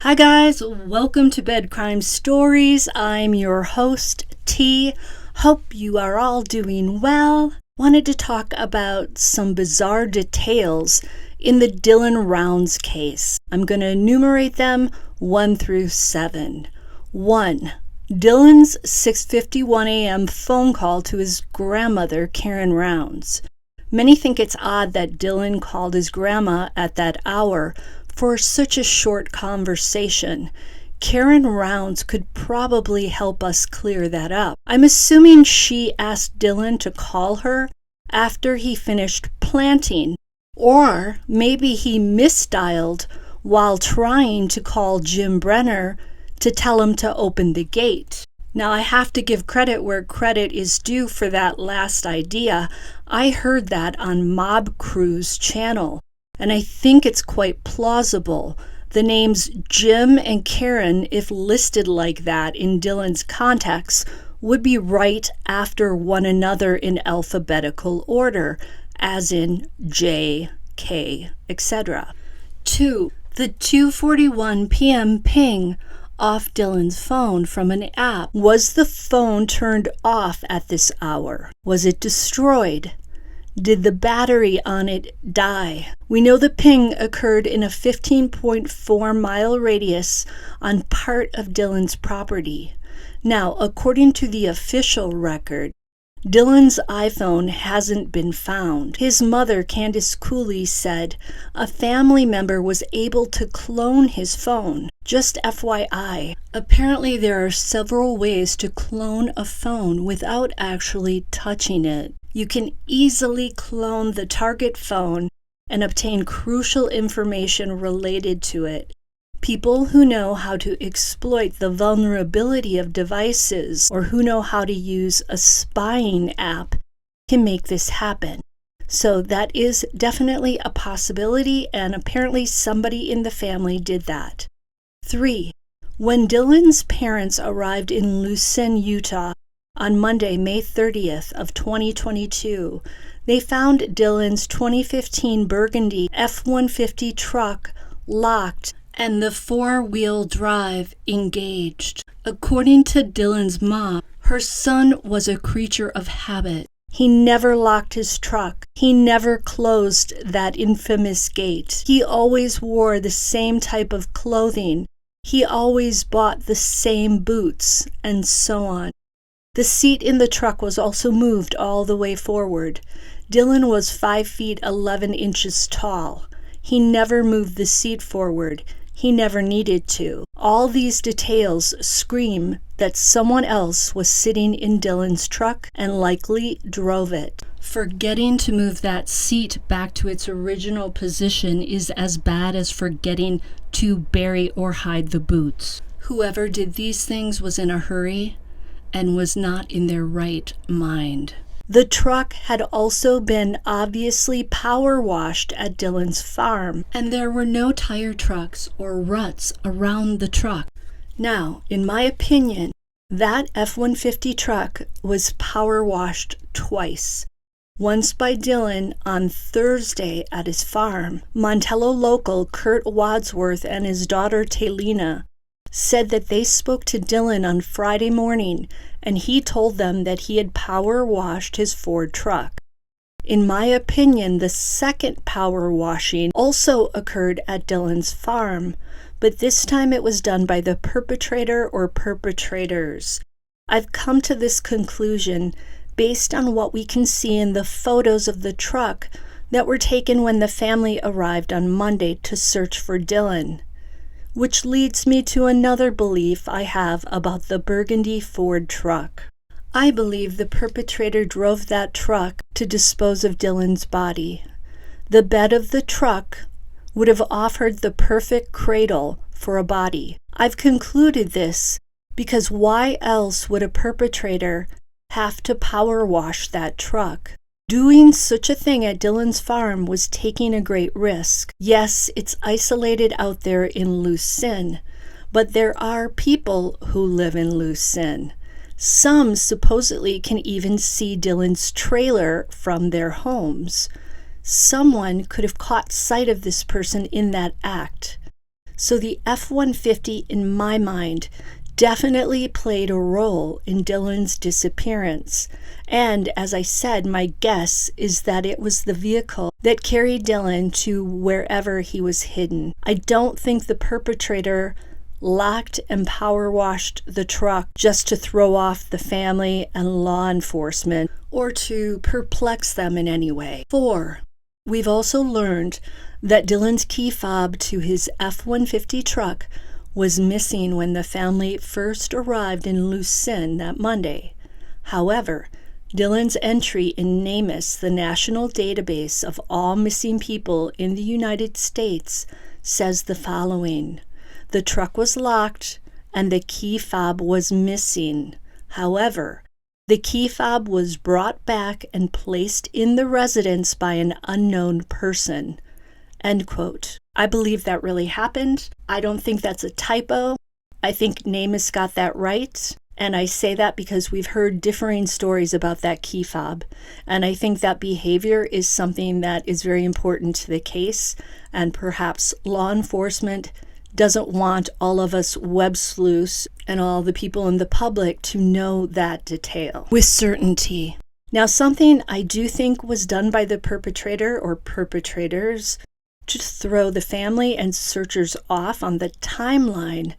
Hi guys, welcome to Bed Crime Stories. I'm your host, T. Hope you are all doing well. Wanted to talk about some bizarre details in the Dylan Rounds case. I'm going to enumerate them 1 through 7. 1. Dylan's 6:51 a.m. phone call to his grandmother, Karen Rounds. Many think it's odd that Dylan called his grandma at that hour for such a short conversation. Karen Rounds could probably help us clear that up. I'm assuming she asked Dylan to call her after he finished planting, or maybe he misdialed while trying to call Jim Brenner to tell him to open the gate. Now, I have to give credit where credit is due for that last idea. I heard that on Mob Crew's channel, and I think it's quite plausible. The names Jim and Karen, if listed like that in Dylan's context, would be right after one another in alphabetical order, as in J, K, etc. 2. The 2:41 p.m. ping off Dylan's phone from an app. Was the phone turned off at this hour? Was it destroyed? Did the battery on it die? We know the ping occurred in a 15.4-mile radius on part of Dylan's property. Now, according to the official record, Dylan's iPhone hasn't been found. His mother, Candace Cooley, said a family member was able to clone his phone. Just FYI, apparently there are several ways to clone a phone without actually touching it. You can easily clone the target phone and obtain crucial information related to it. People who know how to exploit the vulnerability of devices or who know how to use a spying app can make this happen. So that is definitely a possibility, and apparently somebody in the family did that. 3. When Dylan's parents arrived in Lucin, Utah on Monday, May 30th of 2022, they found Dylan's 2015 Burgundy F-150 truck locked and the 4-wheel drive engaged. According to Dylan's mom, her son was a creature of habit. He never locked his truck. He never closed that infamous gate. He always wore the same type of clothing. He always bought the same boots, and so on. The seat in the truck was also moved all the way forward. Dylan was 5 feet 11 inches tall. He never moved the seat forward. He never needed to. All these details scream that someone else was sitting in Dylan's truck and likely drove it. Forgetting to move that seat back to its original position is as bad as forgetting to bury or hide the boots. Whoever did these things was in a hurry and was not in their right mind. The truck had also been obviously power washed at Dylan's farm, and there were no tire trucks or ruts around the truck. Now, in my opinion, that F-150 truck was power washed twice. Once by Dylan on Thursday at his farm. Montello local Kurt Wadsworth and his daughter Taylina said that they spoke to Dylan on Friday morning, and he told them that he had power washed his Ford truck. In my opinion, the second power washing also occurred at Dylan's farm, but this time it was done by the perpetrator or perpetrators. I've come to this conclusion based on what we can see in the photos of the truck that were taken when the family arrived on Monday to search for Dylan. Which leads me to another belief I have about the Burgundy Ford truck. I believe the perpetrator drove that truck to dispose of Dylan's body. The bed of the truck would have offered the perfect cradle for a body. I've concluded this because why else would a perpetrator have to power wash that truck? Doing such a thing at Dylan's farm was taking a great risk. Yes, it's isolated out there in Lucin, but there are people who live in Lucin. Some supposedly can even see Dylan's trailer from their homes. Someone could have caught sight of this person in that act. So the F-150, in my mind, definitely played a role in Dylan's disappearance. And as I said, my guess is that it was the vehicle that carried Dylan to wherever he was hidden. I don't think the perpetrator locked and power washed the truck just to throw off the family and law enforcement or to perplex them in any way. 4. We've also learned that Dylan's key fob to his F-150 truck was missing when the family first arrived in Lucin that Monday. However, Dylan's entry in NamUs, the national database of all missing people in the United States, says the following: the truck was locked and the key fob was missing. However, the key fob was brought back and placed in the residence by an unknown person. End quote. I believe that really happened. I don't think that's a typo. I think NamUs got that right. And I say that because we've heard differing stories about that key fob. And I think that behavior is something that is very important to the case. And perhaps law enforcement doesn't want all of us web sleuths and all the people in the public to know that detail with certainty. Now, something I do think was done by the perpetrator or perpetrators to throw the family and searchers off on the timeline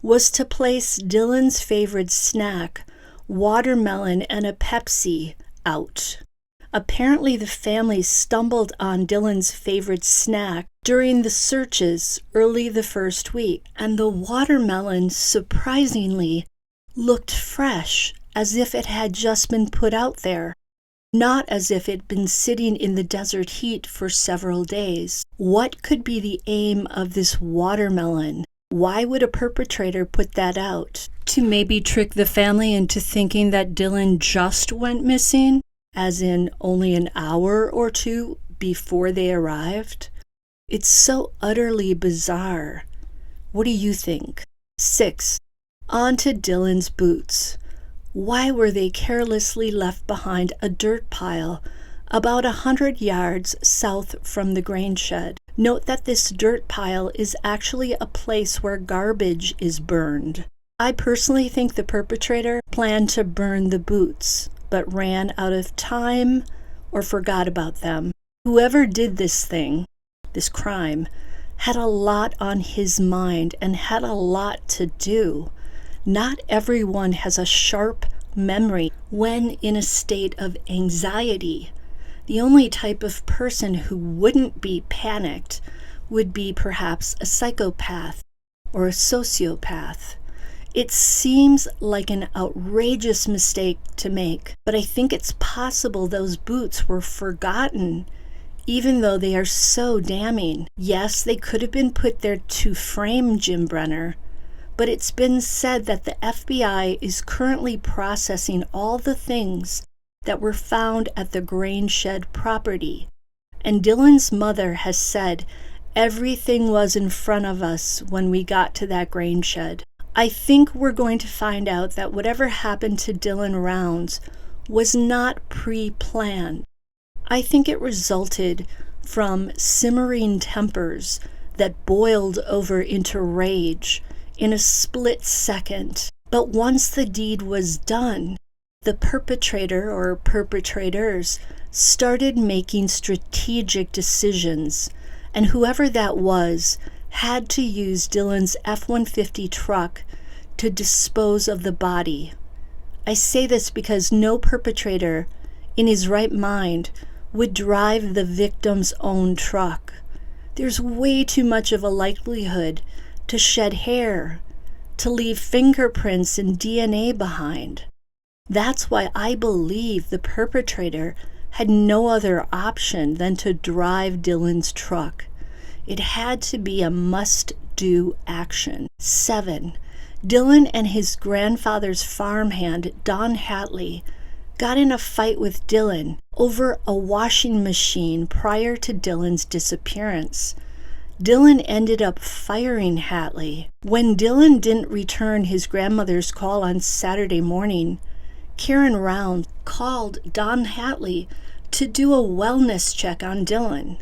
was to place Dylan's favorite snack, watermelon and a Pepsi, out. Apparently, the family stumbled on Dylan's favorite snack during the searches early the first week, and the watermelon surprisingly looked fresh, as if it had just been put out there, not as if it'd been sitting in the desert heat for several days. What could be the aim of this watermelon? Why would a perpetrator put that out? To maybe trick the family into thinking that Dylan just went missing? As in only an hour or two before they arrived? It's so utterly bizarre. What do you think? 6. On to Dylan's boots. Why were they carelessly left behind a dirt pile about 100 yards south from the grain shed? Note that this dirt pile is actually a place where garbage is burned. I personally think the perpetrator planned to burn the boots, but ran out of time or forgot about them. Whoever did this thing, this crime, had a lot on his mind and had a lot to do. Not everyone has a sharp memory when in a state of anxiety. The only type of person who wouldn't be panicked would be perhaps a psychopath or a sociopath. It seems like an outrageous mistake to make, but I think it's possible those boots were forgotten, even though they are so damning. Yes, they could have been put there to frame Jim Brenner, but it's been said that the FBI is currently processing all the things that were found at the grain shed property. And Dylan's mother has said, everything was in front of us when we got to that grain shed. I think we're going to find out that whatever happened to Dylan Rounds was not pre-planned. I think it resulted from simmering tempers that boiled over into rage in a split second. But once the deed was done, the perpetrator or perpetrators started making strategic decisions, and whoever that was had to use Dylan's F-150 truck to dispose of the body. I say this because no perpetrator in his right mind would drive the victim's own truck. There's way too much of a likelihood to shed hair, to leave fingerprints and DNA behind. That's why I believe the perpetrator had no other option than to drive Dylan's truck. It had to be a must-do action. 7. Dylan and his grandfather's farmhand, Don Hatley, got in a fight with Dylan over a washing machine prior to Dylan's disappearance. Dylan ended up firing Hatley. When Dylan didn't return his grandmother's call on Saturday morning, Karen Round called Don Hatley to do a wellness check on Dylan.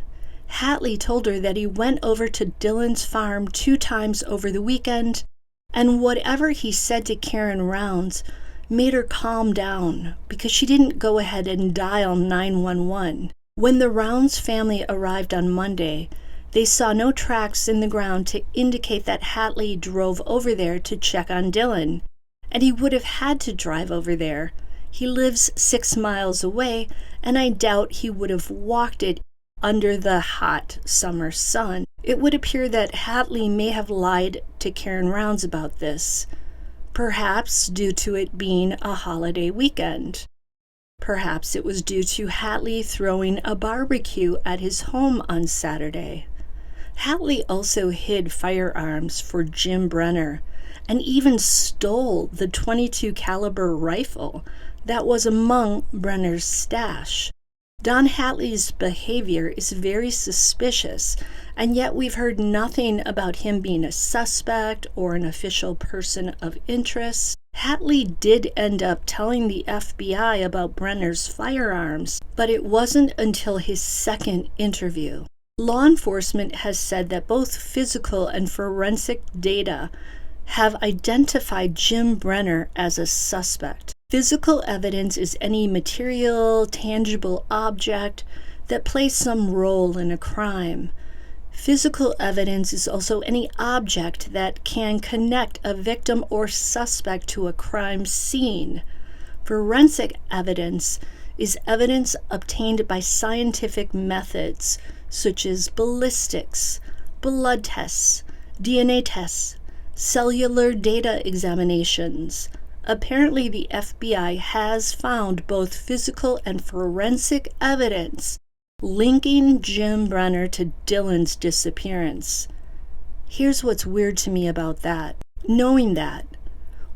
Hatley told her that he went over to Dylan's farm 2 times over the weekend, and whatever he said to Karen Rounds made her calm down because she didn't go ahead and dial 911. When the Rounds family arrived on Monday, they saw no tracks in the ground to indicate that Hatley drove over there to check on Dylan, and he would have had to drive over there. He lives 6 miles away, and I doubt he would have walked it under the hot summer sun. It would appear that Hatley may have lied to Karen Rounds about this, perhaps due to it being a holiday weekend. Perhaps it was due to Hatley throwing a barbecue at his home on Saturday. Hatley also hid firearms for Jim Brenner and even stole the .22 caliber rifle that was among Brenner's stash. Don Hatley's behavior is very suspicious, and yet we've heard nothing about him being a suspect or an official person of interest. Hatley did end up telling the FBI about Brenner's firearms, but it wasn't until his second interview. Law enforcement has said that both physical and forensic data have identified Jim Brenner as a suspect. Physical evidence is any material, tangible object that plays some role in a crime. Physical evidence is also any object that can connect a victim or suspect to a crime scene. Forensic evidence is evidence obtained by scientific methods such as ballistics, blood tests, DNA tests, cellular data examinations. Apparently, the FBI has found both physical and forensic evidence linking Jim Brenner to Dylan's disappearance. Here's what's weird to me about that. Knowing that,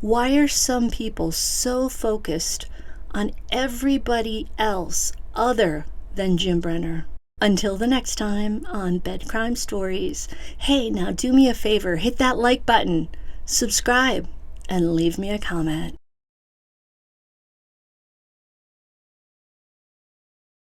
why are some people so focused on everybody else other than Jim Brenner? Until the next time on Bed Crime Stories, hey, now do me a favor, hit that like button, subscribe, and leave me a comment.